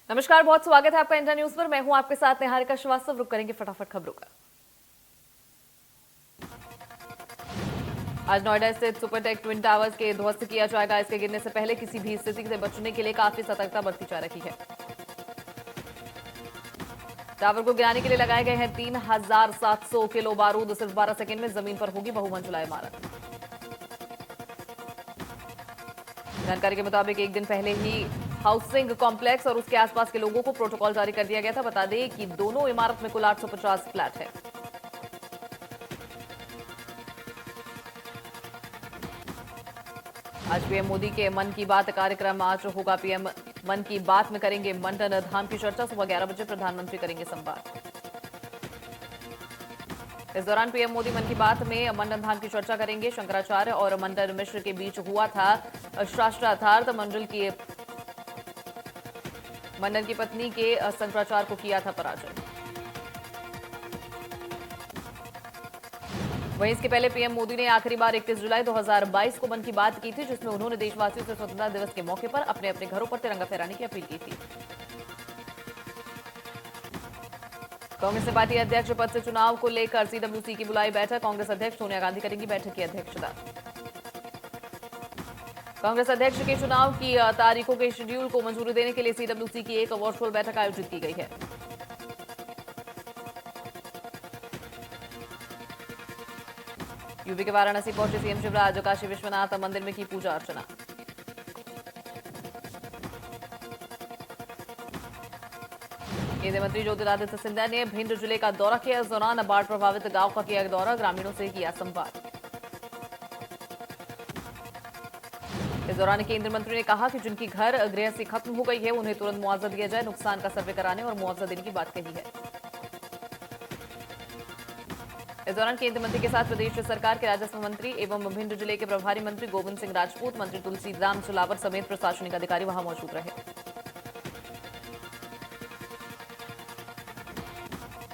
नमस्कार, बहुत स्वागत है आपका इंडिया न्यूज पर। मैं हूं आपके साथ निहारिका श्रीवास्तव। रुक करेंगे फटाफट खबरों का। आज नोएडा स्थित सुपरटेक ट्विन टावर्स के ध्वस्त किया जाएगा। इसके गिरने से पहले किसी भी स्थिति से बचने के लिए काफी सतर्कता बरती जा रही है। टावर को गिराने के लिए लगाए गए हैं 3700 किलो बारूद। सिर्फ 12 सेकंड में जमीन पर होगी बहुमंजिला इमारत। जानकारी के मुताबिक एक दिन पहले ही हाउसिंग कॉम्प्लेक्स और उसके आसपास के लोगों को प्रोटोकॉल जारी कर दिया गया था। बता दें कि दोनों इमारत में कुल 850 फ्लैट है। आज पीएम मोदी के मन की बात कार्यक्रम आज होगा। पीएम मन की बात में करेंगे मंडन धाम की चर्चा। सुबह 11 बजे प्रधानमंत्री करेंगे संवाद। इस दौरान पीएम मोदी मन की बात में मंडन धाम की चर्चा करेंगे। शंकराचार्य और मंडन मिश्र के बीच हुआ था शास्त्रार्थ। मंडन की पत्नी के शंकराचार्य को किया था पराजय। वहीं इसके पहले पीएम मोदी ने आखिरी बार 31 जुलाई 2022 को मन की बात की थी, जिसमें उन्होंने देशवासियों से स्वतंत्रता दिवस के मौके पर अपने अपने घरों पर तिरंगा फहराने की अपील की थी। कांग्रेस ने पार्टी अध्यक्ष पद से चुनाव को लेकर सीडब्ल्यूसी की बुलाई बैठक। कांग्रेस अध्यक्ष सोनिया गांधी करेंगी बैठक की अध्यक्षता। कांग्रेस अध्यक्ष के चुनाव की तारीखों के शेड्यूल को मंजूरी देने के लिए सीडब्ल्यूसी की एक वर्चुअल बैठक आयोजित की गई है। यूपी के वाराणसी पहुंचे सीएम शिवराज। काशी विश्वनाथ मंदिर में की पूजा अर्चना। केंद्रीय मंत्री ज्योतिरादित्य सिंधिया ने भिंड जिले का दौरा किया। इस दौरान बाढ़ प्रभावित गांव का किया दौरा। ग्रामीणों से किया संवाद। इस दौरान केंद्रीय मंत्री ने कहा कि जिनकी घर गृहस्थी खत्म हो गई है उन्हें तुरंत मुआवजा दिया जाए। नुकसान का सर्वे कराने और मुआवजा देने की बात कही है। इस दौरान केंद्रीय मंत्री के साथ प्रदेश सरकार के राजस्व मंत्री एवं भिंड जिले के प्रभारी मंत्री गोविंद सिंह राजपूत, मंत्री तुलसीराम सिलावट समेत प्रशासनिक अधिकारी वहां मौजूद रहे।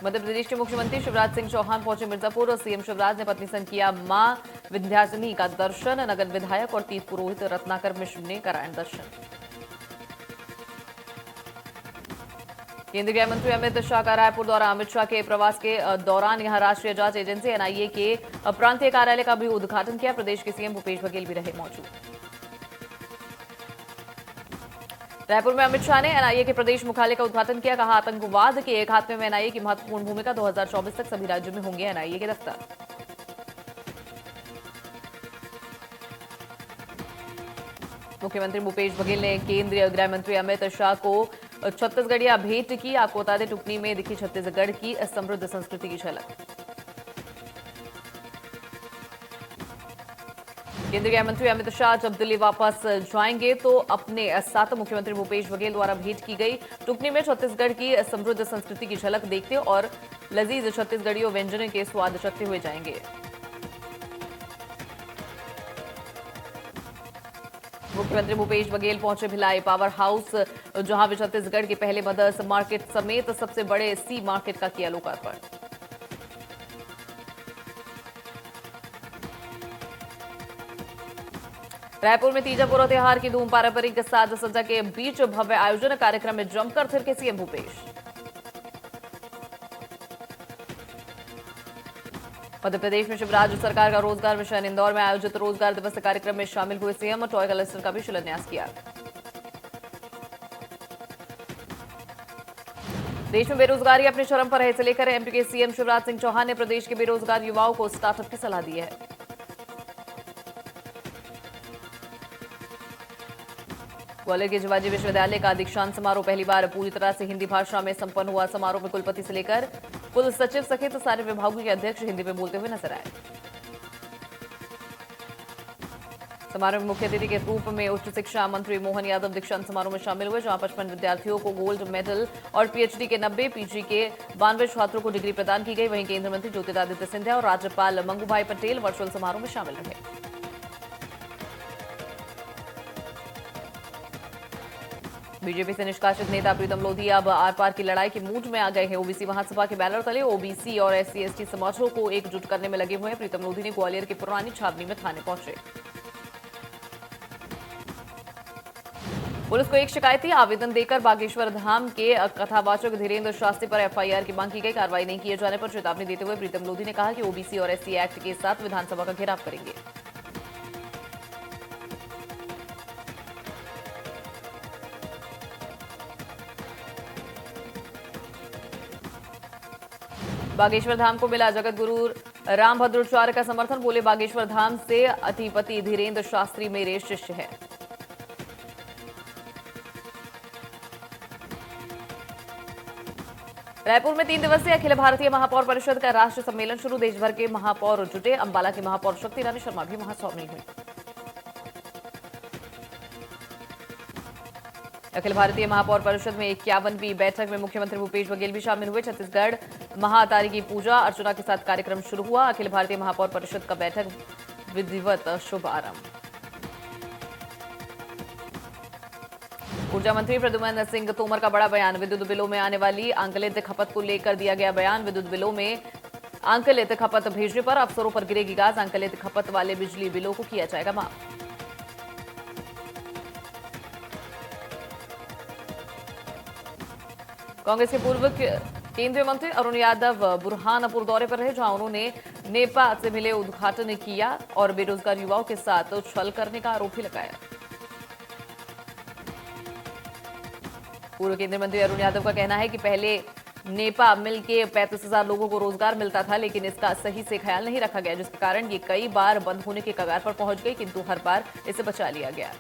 मध्य प्रदेश के मुख्यमंत्री शिवराज सिंह चौहान पहुंचे मिर्जापुर और सीएम शिवराज ने पत्नी संग किया मां विंध्याचली का दर्शन। नगर विधायक और तीर्थ पुरोहित रत्नाकर मिश्र ने कराया दर्शन। केंद्रीय गृह मंत्री अमित शाह का रायपुर दौरा। अमित शाह के प्रवास के दौरान यहां राष्ट्रीय जांच एजेंसी एनआईए के प्रांतीय कार्यालय का भी उद्घाटन किया। प्रदेश के सीएम भूपेश बघेल भी रहे मौजूद। रायपुर में अमित शाह ने एनआईए के प्रदेश मुख्यालय का उद्घाटन किया। कहा, आतंकवाद के एक खात्मे में एनआईए की महत्वपूर्ण भूमिका। 2024 तक सभी राज्यों में होंगे एनआईए के दफ्तर। मुख्यमंत्री भूपेश बघेल ने केंद्रीय गृह मंत्री अमित शाह को छत्तीसगढ़िया भेंट की। आपको बता दें, टुकनी में दिखी छत्तीसगढ़ की समृद्ध संस्कृति की झलक। केंद्रीय गृह मंत्री अमित शाह जब दिल्ली वापस जाएंगे तो अपने साथ मुख्यमंत्री भूपेश बघेल द्वारा भेंट की गई। टुकनी में छत्तीसगढ़ की समृद्ध संस्कृति की झलक देखते और लजीज छत्तीसगढ़ी व्यंजनों के स्वाद चखते हुए जाएंगे। मुख्यमंत्री भूपेश बघेल पहुंचे भिलाई पावर हाउस, जहां वे छत्तीसगढ़ के पहले मदर्स मार्केट समेत सबसे बड़े सी मार्केट का किया लोकार्पण। रायपुर में तीजा पूर्व त्योहार की धूम। पारंपरिक साज सज्जा के बीच भव्य आयोजन। कार्यक्रम में जमकर थिरके सीएम भूपेश। मध्य प्रदेश में शिवराज सरकार का रोजगार मिशन। इंदौर में आयोजित रोजगार दिवस कार्यक्रम में शामिल हुए सीएम। टॉय क्लस्टर का भी शिलान्यास किया। देश में बेरोजगारी अपने चरम पर है। इसे लेकर एमपी के सीएम शिवराज सिंह चौहान ने प्रदेश के बेरोजगार युवाओं को स्टार्टअप की सलाह दी है। ग्वालियर के शिवाजी विश्वविद्यालय का दीक्षांत समारोह पहली बार पूरी तरह से हिंदी भाषा में संपन्न हुआ। समारोह में कुलपति से लेकर कुल सचिव सहित सारे विभागों के अध्यक्ष हिंदी में बोलते हुए नजर आए। समारोह में मुख्य अतिथि के रूप में उच्च शिक्षा मंत्री मोहन यादव दीक्षांत समारोह में शामिल हुए, जहां 55 विद्यार्थियों को गोल्ड मेडल और पीएचडी के 90, पीजी के 92 छात्रों को डिग्री प्रदान की गई। वहीं केंद्रीय मंत्री ज्योतिरादित्य सिंधिया और राज्यपाल मंगूभाई पटेल वर्चुअल समारोह में शामिल रहे। बीजेपी से निष्कासित नेता प्रीतम लोधी अब आर पार की लड़ाई के मूड में आ गए हैं। ओबीसी महासभा के बैनर तले ओबीसी और एससी एसटी समाजों को एकजुट करने में लगे हुए हैं। प्रीतम लोधी ने ग्वालियर की पुरानी छावनी में थाने पहुंचे। पुलिस को एक शिकायती आवेदन देकर बागेश्वर धाम के कथावाचक धीरेन्द्र शास्त्री पर एफआईआर की मांग की गई। कार्रवाई नहीं किए जाने पर चेतावनी देते हुए प्रीतम लोधी ने कहा कि ओबीसी और एससी एक्ट के साथ विधानसभा का घेराव करेंगे। बागेश्वर धाम को मिला जगत गुरु रामभद्राचार्य का समर्थन। बोले, बागेश्वर धाम से अधिपति धीरेन्द्र शास्त्री मेरे शिष्य है। रायपुर में 3 दिवसीय अखिल भारतीय महापौर परिषद का राष्ट्रीय सम्मेलन शुरू। देश भर के महापौर जुटे। अंबाला की महापौर शक्ति रानी शर्मा भी महास्वामी हुई। अखिल भारतीय महापौर परिषद में 51वीं बैठक में मुख्यमंत्री भूपेश बघेल भी शामिल हुए। छत्तीसगढ़ महातारी की पूजा अर्चना के साथ कार्यक्रम शुरू हुआ। अखिल भारतीय महापौर परिषद का बैठक विधिवत शुभारंभ। ऊर्जा मंत्री प्रद्युम्न सिंह तोमर का बड़ा बयान। विद्युत बिलों में आने वाली आंकलित खपत को लेकर दिया गया बयान। विद्युत बिलों में आंकलित खपत भेजने पर अफसरों पर गिरेगी गाज। आंकलित खपत वाले बिजली बिलों को किया जाएगा माफ। कांग्रेस के पूर्व केंद्रीय मंत्री अरुण यादव बुरहानपुर दौरे पर रहे, जहां उन्होंने नेपा से मिले उद्घाटन किया और बेरोजगार युवाओं के साथ छल करने का आरोप भी लगाया। पूर्व केंद्रीय मंत्री अरुण यादव का कहना है कि पहले नेपा मिल के 35,000 लोगों को रोजगार मिलता था, लेकिन इसका सही से ख्याल नहीं रखा गया, जिसके कारण ये कई बार बंद होने के कगार पर पहुंच गई, किंतु हर बार इसे बचा लिया गया।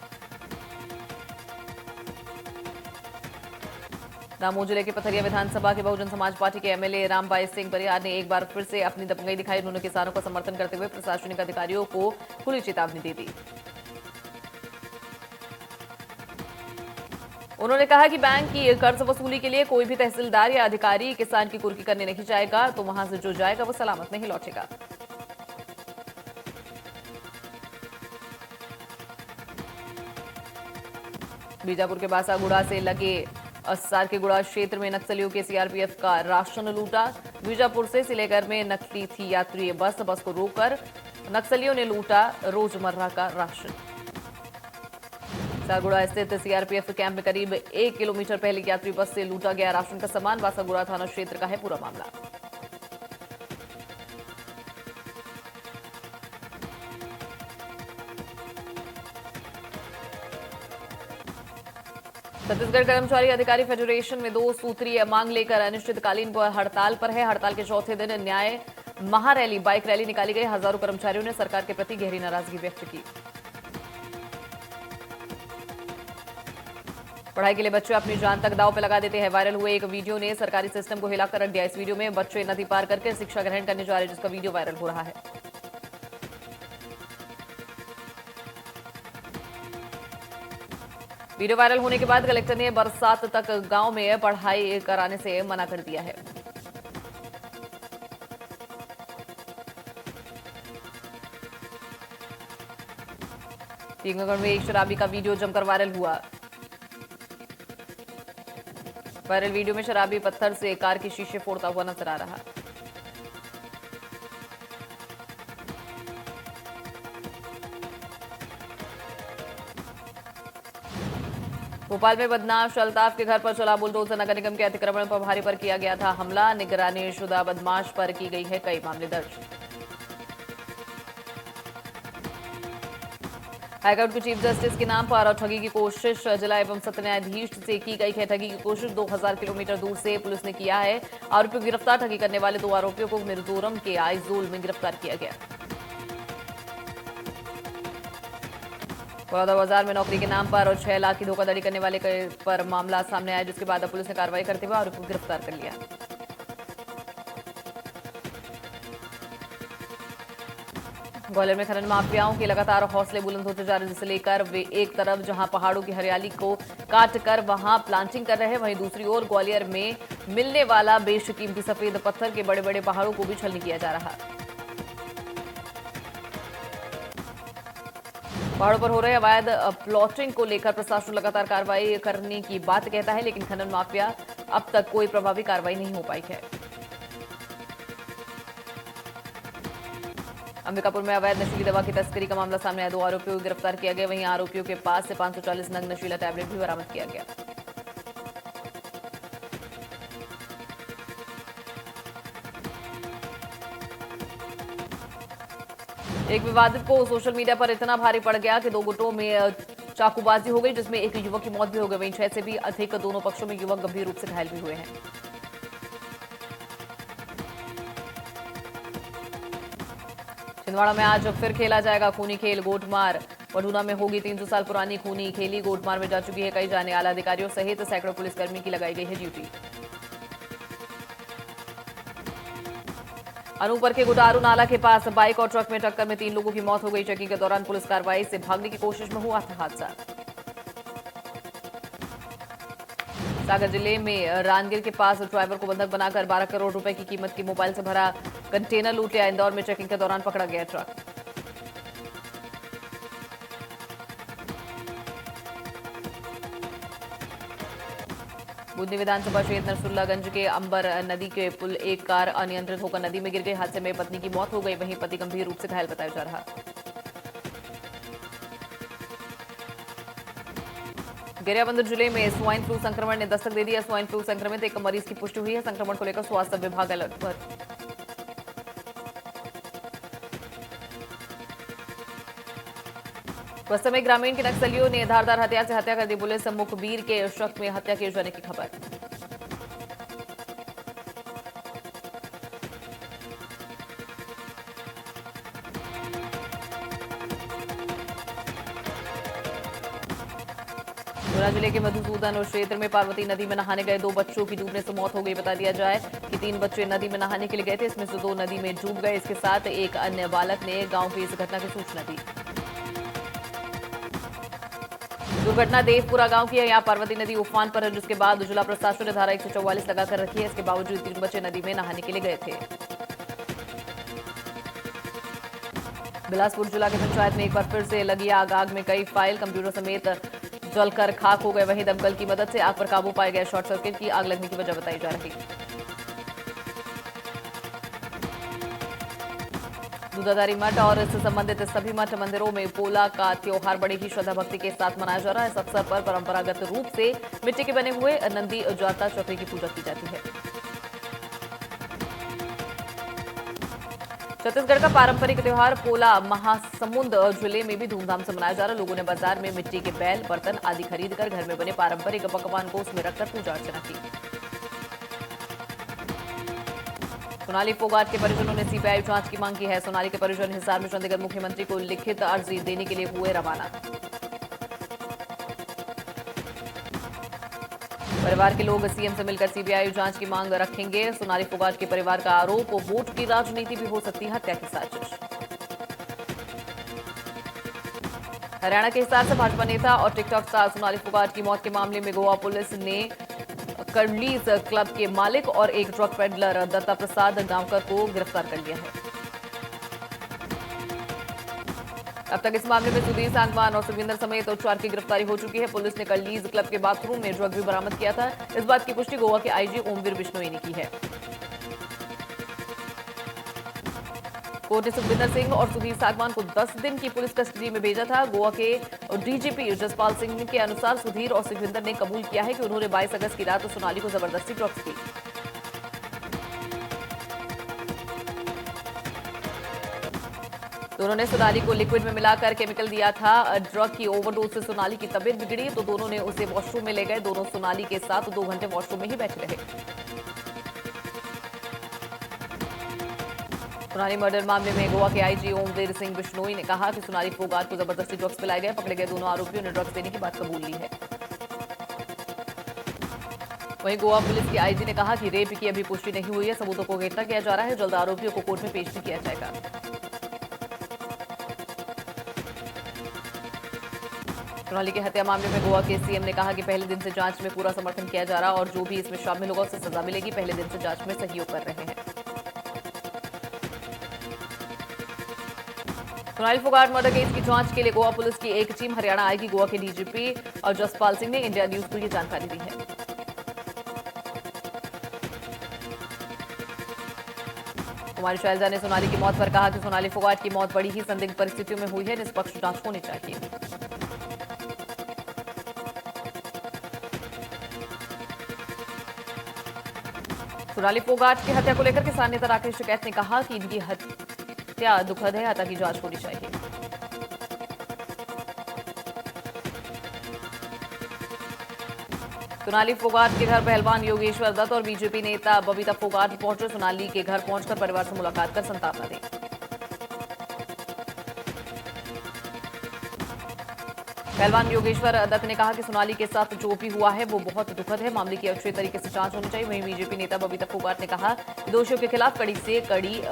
दामोह जिले के पथरिया विधानसभा के बहुजन समाज पार्टी के एमएलए रामबाई सिंह परिहार ने एक बार फिर से अपनी दबंगई दिखाई। उन्होंने किसानों का समर्थन करते हुए प्रशासनिक अधिकारियों को खुली चेतावनी दे दी। उन्होंने कहा कि बैंक की कर्ज वसूली के लिए कोई भी तहसीलदार या अधिकारी किसान की कुर्की करने नहीं जाएगा, तो वहां से जो जाएगा वो सलामत नहीं लौटेगा। बीजापुर के बासागुड़ा से लगे सारकेगुड़ा क्षेत्र में नक्सलियों के सीआरपीएफ का राशन लूटा। बीजापुर से सिलेगर में नकली थी यात्री बस को रोककर नक्सलियों ने लूटा रोजमर्रा का राशन। सारगुड़ा स्थित सीआरपीएफ कैंप में करीब 1 किलोमीटर पहले यात्री बस से लूटा गया राशन का सामान। बासागुड़ा थाना क्षेत्र का है पूरा मामला। छत्तीसगढ़ कर्मचारी अधिकारी फेडरेशन में 2 सूत्रीय मांग लेकर अनिश्चितकालीन हड़ताल पर है। हड़ताल के चौथे दिन न्याय महारैली बाइक रैली निकाली गई। हजारों कर्मचारियों ने सरकार के प्रति गहरी नाराजगी व्यक्त की। पढ़ाई के लिए बच्चे अपनी जान तक दांव पे लगा देते हैं। वायरल हुए एक वीडियो ने सरकारी सिस्टम को हिलाकर रख दिया। इस वीडियो में बच्चे नदी पार करके शिक्षा ग्रहण करने जा रहे हैं, जिसका वीडियो वायरल हो रहा है। वीडियो वायरल होने के बाद कलेक्टर ने बरसात तक गांव में पढ़ाई कराने से मना कर दिया है। टीकमगढ़ में एक शराबी का वीडियो जमकर वायरल हुआ। वायरल वीडियो में शराबी पत्थर से कार के शीशे फोड़ता हुआ नजर आ रहा। भोपाल में बदमाश अल्ताफ के घर पर चला बुलडोजर। नगर निगम के अतिक्रमण प्रभारी पर किया गया था हमला। निगरानी शुदा बदमाश पर की गई है कई मामले दर्ज। हाईकोर्ट के चीफ जस्टिस के नाम पर ठगी की कोशिश। जिला एवं सत्र न्यायाधीश से की गई है ठगी की कोशिश। 2000 किलोमीटर दूर से पुलिस ने किया है आरोपियों को गिरफ्तार। ठगी करने वाले 2 आरोपियों को मिर्जोरम के आइजोल में गिरफ्तार किया गया। बड़ौदा बाजार में नौकरी के नाम पर और 6 लाख की धोखाधड़ी करने वाले पर मामला सामने आया, जिसके बाद पुलिस ने कार्रवाई करते हुए आरोपी को गिरफ्तार कर लिया। ग्वालियर में खनन माफियाओं के लगातार हौसले बुलंद होते जा रहे, जिसे लेकर वे एक तरफ जहां पहाड़ों की हरियाली को काट कर वहां प्लांटिंग कर रहे हैं, वहीं दूसरी ओर ग्वालियर में मिलने वाला बेशकीमती सफेद पत्थर के बड़े बड़े पहाड़ों को भी छलनी किया जा रहा। पहाड़ों पर हो रहे अवैध प्लॉटिंग को लेकर प्रशासन लगातार कार्रवाई करने की बात कहता है, लेकिन खनन माफिया अब तक कोई प्रभावी कार्रवाई नहीं हो पाई है। अंबिकापुर में अवैध नशीली दवा की तस्करी का मामला सामने आया। 2 आरोपियों को गिरफ्तार किया गया। वहीं आरोपियों के पास से 540 नग नशीला टैबलेट भी बरामद किया गया। एक विवादित को सोशल मीडिया पर इतना भारी पड़ गया कि 2 गुटों में चाकूबाजी हो गई, जिसमें एक युवक की मौत भी हो गई। वहीं 6 से भी अधिक दोनों पक्षों में युवक गंभीर रूप से घायल भी हुए हैं। छिंदवाड़ा में आज फिर खेला जाएगा खूनी खेल गोटमार। वडूना में होगी 300 साल पुरानी खूनी खेली। गोटमार में जा चुकी है कई जाने आला अधिकारियों सहित सैकड़ों पुलिसकर्मी की लगाई गई है ड्यूटी। अनूपपुर के गुटारू नाला के पास बाइक और ट्रक में टक्कर में 3 लोगों की मौत हो गई। चेकिंग के दौरान पुलिस कार्रवाई से भागने की कोशिश में हुआ था हादसा। सागर जिले में रानगिर के पास ड्राइवर को बंधक बनाकर 12 करोड़ रुपए की कीमत की मोबाइल से भरा कंटेनर लूट लिया। इंदौर में चेकिंग के दौरान पकड़ा गया ट्रक। बूंदी विधानसभा क्षेत्र नरसुल्लागंज के अंबर नदी के पुल एक कार अनियंत्रित होकर नदी में गिर गई। हादसे में पत्नी की मौत हो गई। वहीं पति गंभीर रूप से घायल बताया जा रहा। गरियाबंद जिले में स्वाइन फ्लू संक्रमण ने दस्तक दे दिया। स्वाइन फ्लू संक्रमित एक मरीज की पुष्टि हुई है। संक्रमण को लेकर स्वास्थ्य विभाग अलर्ट पर। बस्तर में ग्रामीण के नक्सलियों ने धारदार हथियार से हत्या कर दी। पुलिस मुखबिर के शक में हत्या किए जाने की खबर। गुना जिले के मधुसूदन क्षेत्र में पार्वती नदी में नहाने गए 2 बच्चों की डूबने से मौत हो गई। बता दिया जाए कि 3 बच्चे नदी में नहाने के लिए गए थे। इसमें से 2 नदी में डूब गए। इसके साथ एक अन्य बालक ने गांव की इस घटना की सूचना दी। दुर्घटना देवपुरा गांव की है। यहां पार्वती नदी उफान पर है, जिसके बाद जिला प्रशासन ने धारा 144 लगाकर रखी है। इसके बावजूद 3 बच्चे नदी में नहाने के लिए गए थे। बिलासपुर जिला की पंचायत में एक बार फिर से लगी आग। आग में कई फाइल कंप्यूटर समेत जलकर खाक हो गए। वहीं दमकल की मदद से आग पर काबू पाया गया। शॉर्ट सर्किट की आग लगने की वजह बताई जा रही। दूधाधारी मठ और इससे संबंधित सभी मठ मंदिरों में पोला का त्योहार बड़ी ही श्रद्धा भक्ति के साथ मनाया जा रहा है। इस अवसर पर परंपरागत रूप से मिट्टी के बने हुए नंदी जाता चक्री की पूजा की जाती है। छत्तीसगढ़ का पारंपरिक त्योहार पोला महासमुंद जिले में भी धूमधाम से मनाया जा रहा है। लोगों ने बाजार में मिट्टी के बैल, बर्तन आदि खरीदकर घर में बने पारंपरिक पकवान को उसमें रखकर पूजा अर्चना की। सोनाली फोगाट के परिजनों ने सीबीआई जांच की मांग की है। सोनाली के परिजन हिसार में चंडीगढ़ मुख्यमंत्री को लिखित अर्जी देने के लिए हुए रवाना। परिवार के लोग सीएम से मिलकर सीबीआई जांच की मांग रखेंगे। सोनाली फोगाट के परिवार का आरोप वोट की राजनीति भी हो सकती है हत्या की साजिश। हरियाणा के हिसार से भाजपा नेता और टिकटॉक स्टार सोनाली फोगाट की मौत के मामले में गोवा पुलिस ने कर्लीज क्लब के मालिक और एक ड्रग पेडलर दत्ता प्रसाद गांवकर को गिरफ्तार कर लिया है। अब तक इस मामले में सुधीर सांगवान और सुखविंदर समेत 4 की गिरफ्तारी हो चुकी है। पुलिस ने कर्लीज क्लब के बाथरूम में ड्रग भी बरामद किया था। इस बात की पुष्टि गोवा के आईजी ओमवीर बिश्नोई ने की है। कोर्ट ने सुखविंदर सिंह और सुधीर सांगवान को 10 दिन की पुलिस कस्टडी में भेजा था। गोवा के डीजीपी जसपाल सिंह के अनुसार सुधीर और सुखविंदर ने कबूल किया है कि उन्होंने 22 अगस्त की रात सोनाली को जबरदस्ती ड्रग्स दी। दोनों ने सोनाली को लिक्विड में मिलाकर केमिकल दिया था। ड्रग की ओवरडोज से सोनाली की तबीयत बिगड़ी तो दोनों ने उसे वॉशरूम में ले गए। दोनों सोनाली के साथ 2 घंटे वॉशरूम में ही बैठे रहे। सोनाली मर्डर मामले में गोवा के आईजी ओमवीर सिंह बिश्नोई ने कहा कि सोनाली फोगाट को जबरदस्ती ड्रग्स पिलाए गए। पकड़े गए दोनों आरोपियों ने ड्रग्स देने की बात कबूल ली है। वहीं गोवा पुलिस के आईजी ने कहा कि रेप की अभी पुष्टि नहीं हुई है। सबूतों को इकट्ठा किया जा रहा है। जल्द आरोपियों को कोर्ट में पेश भी किया जाएगा। सोनाली की हत्या मामले में गोवा के सीएम ने कहा कि पहले दिन से जांच में पूरा समर्थन किया जा रहा और जो भी इसमें शामिल होगा उसे सजा मिलेगी। पहले दिन से जांच में सहयोग कर रहे हैं। सोनाली फोगाट मर्डर केस की जांच के लिए गोवा पुलिस की एक टीम हरियाणा आएगी। गोवा के डीजीपी और जसपाल सिंह ने इंडिया न्यूज को यह जानकारी दी है। कुमारी शैलजा ने सोनाली की मौत पर कहा कि सोनाली फोगाट की मौत बड़ी ही संदिग्ध परिस्थितियों में हुई है, निष्पक्ष जांच होनी चाहिए। सोनाली फोगाट की हत्या को लेकर किसान नेता राकेश टिकैत ने कहा कि इनकी हत्या दुखद है, हत्या की जांच होनी चाहिए। सोनाली फोगाट के घर पहलवान योगेश्वर दत्त और बीजेपी नेता बबीता फोगाट पहुंचे। सोनाली के घर पहुंचकर परिवार से मुलाकात कर संतापना दी। पहलवान योगेश्वर दत्त ने कहा कि सोनाली के साथ जो भी हुआ है वो बहुत दुखद है, मामले की अच्छे तरीके से जांच होनी चाहिए। वहीं बीजेपी नेता बबीता फोगाट ने कहा कि दोषियों के खिलाफ कड़ी से कड़ी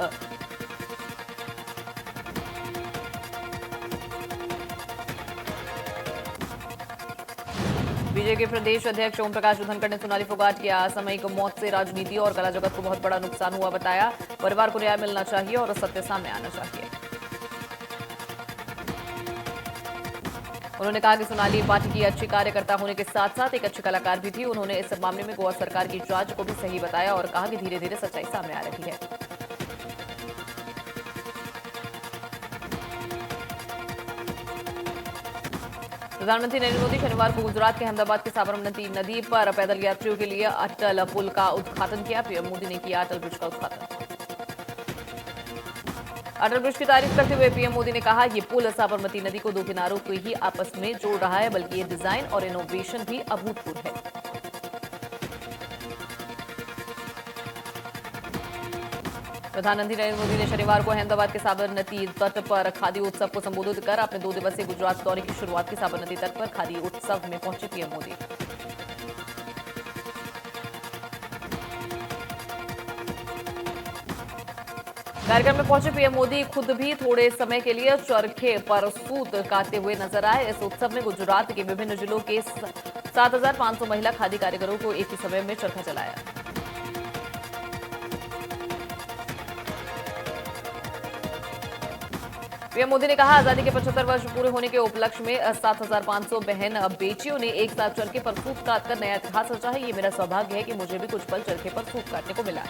बीजेपी के प्रदेश अध्यक्ष ओम प्रकाश धनखड़ ने सोनाली फोगाट की असामयिक मौत से राजनीति और कला जगत को बहुत बड़ा नुकसान हुआ बताया। परिवार को न्याय मिलना चाहिए और सत्य सामने आना चाहिए। उन्होंने कहा कि सोनाली पार्टी की अच्छी कार्यकर्ता होने के साथ साथ एक अच्छी कलाकार भी थी। उन्होंने इस मामले में गोवा सरकार की जांच को भी सही बताया और कहा कि धीरे धीरे सच्चाई सामने आ रही है। प्रधानमंत्री नरेंद्र मोदी शनिवार को गुजरात के अहमदाबाद के साबरमती नदी पर पैदल यात्रियों के लिए अटल पुल का उद्घाटन किया। पीएम मोदी ने किया अटल ब्रिज का उद्घाटन। अटल ब्रिज की तारीफ करते हुए पीएम मोदी ने कहा ये पुल साबरमती नदी को दो किनारों को ही आपस में जोड़ रहा है, बल्कि ये डिजाइन और इनोवेशन भी अभूतपूर्व है। प्रधानमंत्री नरेंद्र मोदी ने शनिवार को अहमदाबाद के साबरमती तट पर खादी उत्सव को संबोधित कर अपने 2 दिवसीय गुजरात दौरे की शुरुआत की। साबरमती तट पर खादी उत्सव में पहुंचे पीएम मोदी। कार्यक्रम में पहुंचे पीएम मोदी खुद भी थोड़े समय के लिए चरखे पर सूत काटते हुए नजर आए। इस उत्सव में गुजरात के विभिन्न जिलों के 7,500 महिला खादी कारीगरों को एक ही समय में चरखा चलाया। पीएम मोदी ने कहा आजादी के 75 वर्ष पूरे होने के उपलक्ष्य में 7,500 बहन बेटियों ने एक साथ चरखे पर सूत काटकर नया इतिहास रचा है। ये मेरा सौभाग्य है कि मुझे भी कुछ पल चरखे पर सूत काटने को मिला।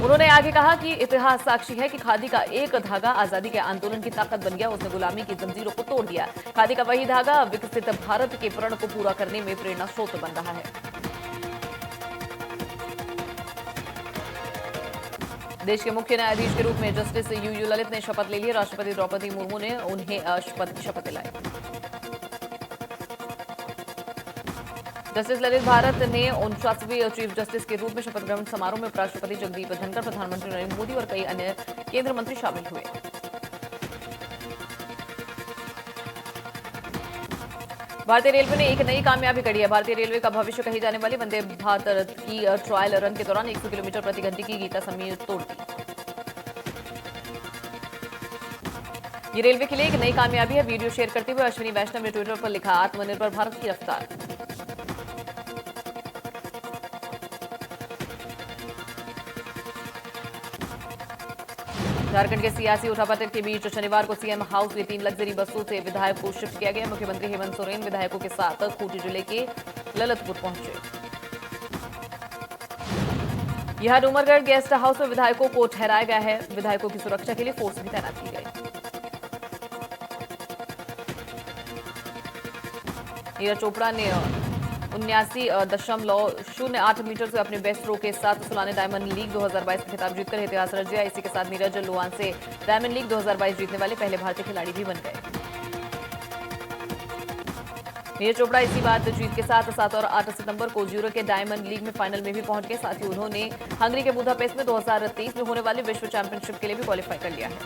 उन्होंने आगे कहा कि इतिहास साक्षी है कि खादी का एक धागा आजादी के आंदोलन की ताकत बन गया। उसने गुलामी की जंजीरों को तोड़ दिया। खादी का वही धागा विकसित भारत के प्रण को पूरा करने में प्रेरणा स्रोत बन रहा है। देश के मुख्य न्यायाधीश के रूप में जस्टिस यूयू ललित ने शपथ ले ली। राष्ट्रपति द्रौपदी मुर्मू ने उन्हें शपथ दिलाई। जस्टिस ललित भारत ने 49वीं चीफ जस्टिस के रूप में शपथ ग्रहण समारोह में उपराष्ट्रपति जगदीप धनखड़, प्रधानमंत्री नरेंद्र मोदी और कई अन्य केंद्रीय मंत्री शामिल हुए। भारतीय रेलवे ने एक नई कामयाबी कड़ी है। भारतीय रेलवे का भविष्य कही जाने वाली वंदे भारत की ट्रायल रन के दौरान 100 किलोमीटर प्रति घंटे की गीता समय तोड़ दी। ये रेलवे के लिए एक नई कामयाबी है। वीडियो शेयर करते हुए अश्विनी वैष्णव ने ट्विटर पर लिखा आत्मनिर्भर भारत की रफ्तार। झारखंड के सियासी उठापटक के बीच शनिवार को सीएम हाउस में 3 लग्जरी बसों से विधायक को शिफ्ट किया गया। मुख्यमंत्री हेमंत सोरेन विधायकों के साथ खूंटी जिले के ललितपुर पहुंचे। यहां डूमरगढ़ गेस्ट हाउस में विधायकों को ठहराया गया है। विधायकों की सुरक्षा के लिए फोर्स भी तैनात की गई। नीरज चोपड़ा ने 79.08 मीटर से अपने बेस्ट थ्रो के साथ सुलाने डायमंड लीग 2022 का खिताब जीतकर इतिहास रच दिया। इसी के साथ नीरज लोहान से डायमंड लीग 2022 जीतने वाले पहले भारतीय खिलाड़ी भी बन गए। नीरज चोपड़ा इसी बात जीत के साथ 7 और 8 सितंबर को यूरो के डायमंड लीग में फाइनल में भी पहुंच गए। साथ ही उन्होंने हंगरी के बुदापेस्ट में 2023 में होने वाले विश्व चैंपियनशिप के लिए भी क्वालिफाई कर लिया है।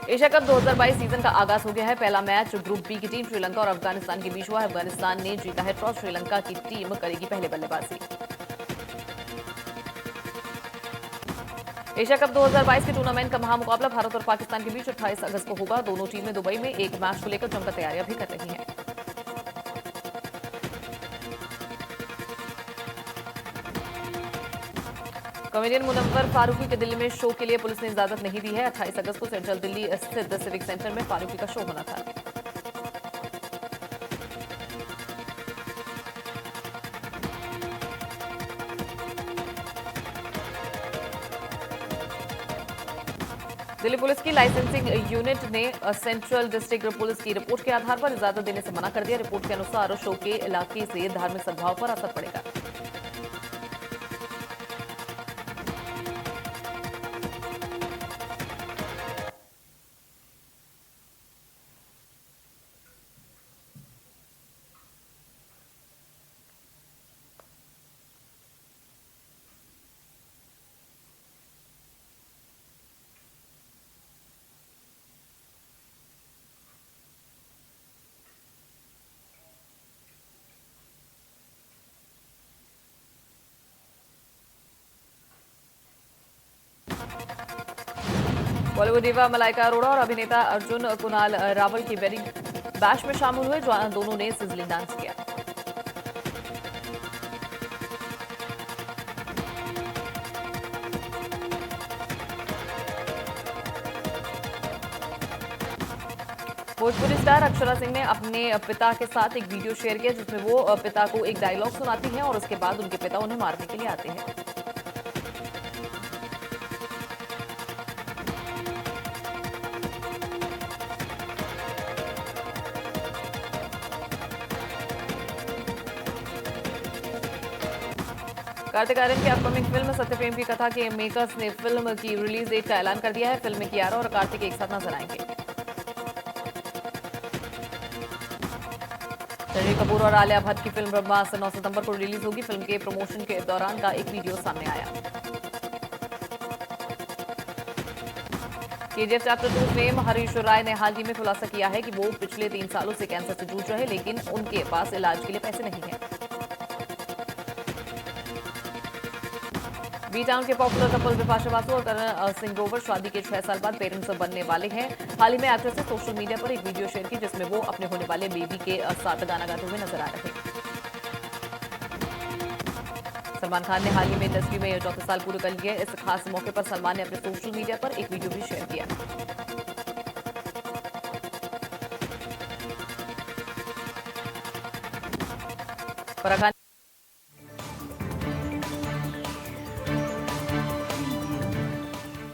एशिया कप 2022 सीजन का आगाज हो गया है। पहला मैच ग्रुप बी की टीम श्रीलंका और अफगानिस्तान के बीच हुआ है। अफगानिस्तान ने जीता है टॉस। श्रीलंका की टीम करेगी पहले बल्लेबाजी। एशिया कप 2022 के टूर्नामेंट का महामुकाबला भारत और पाकिस्तान के बीच 28 अगस्त को होगा। दोनों टीमें दुबई में एक मैच को लेकर जमकर तैयारियां भी कर रही हैं। कॉमेडियन मुनव्वर फारूकी के दिल्ली में शो के लिए पुलिस ने इजाजत नहीं दी है। 28 अगस्त को सेंट्रल दिल्ली स्थित सिविक सेंटर में फारूकी का शो होना था। दिल्ली पुलिस की लाइसेंसिंग यूनिट ने सेंट्रल डिस्ट्रिक्ट पुलिस की रिपोर्ट के आधार पर इजाजत देने से मना कर दिया। रिपोर्ट के अनुसार शो के इलाके से धार्मिक सद्भाव पर असर पड़ेगा। बॉलीवुड दीवा मलाइका अरोड़ा और अभिनेता अर्जुन कुणाल रावल की वेडिंग बैश में शामिल हुए। दोनों ने सिजलिंग डांस किया। भोजपुरी स्टार अक्षरा सिंह ने अपने पिता के साथ एक वीडियो शेयर किया जिसमें वो पिता को एक डायलॉग सुनाती हैं और उसके बाद उनके पिता उन्हें मारने के लिए आते हैं। कार्तिक आर्यन की अपकमिंग फिल्म सत्यप्रेम की कथा के मेकर्स ने फिल्म की रिलीज डेट का ऐलान कर दिया है। फिल्म में कियारा और कार्तिक एक साथ नजर आएंगे। रणबीर कपूर और आलिया भट्ट की फिल्म ब्रह्मास्त्र 9 सितंबर को रिलीज होगी। फिल्म के प्रमोशन के दौरान का एक वीडियो सामने आया। केजीएफ चैप्टर 2 फेम हरीश राय ने हाल ही में खुलासा किया है कि वो पिछले 3 सालों से कैंसर से जूझ रहे, लेकिन उनके पास इलाज के लिए पैसे नहीं हैं। बी टाउन के पॉपुलर कपल विपाशा बासु और करण सिंह ग्रोवर शादी के 6 साल बाद पेरेंट्स बनने वाले हैं। हाल ही में एक्ट्रेस ने सोशल मीडिया पर एक वीडियो शेयर की जिसमें वो अपने होने वाले बेबी के साथ गाना गाते हुए नजर आ रहे हैं। सलमान खान ने हाल ही में इंडस्ट्री में 34 साल पूरे कर लिए। इस खास मौके पर सलमान ने अपने सोशल मीडिया पर एक वीडियो भी शेयर किया। फराह खान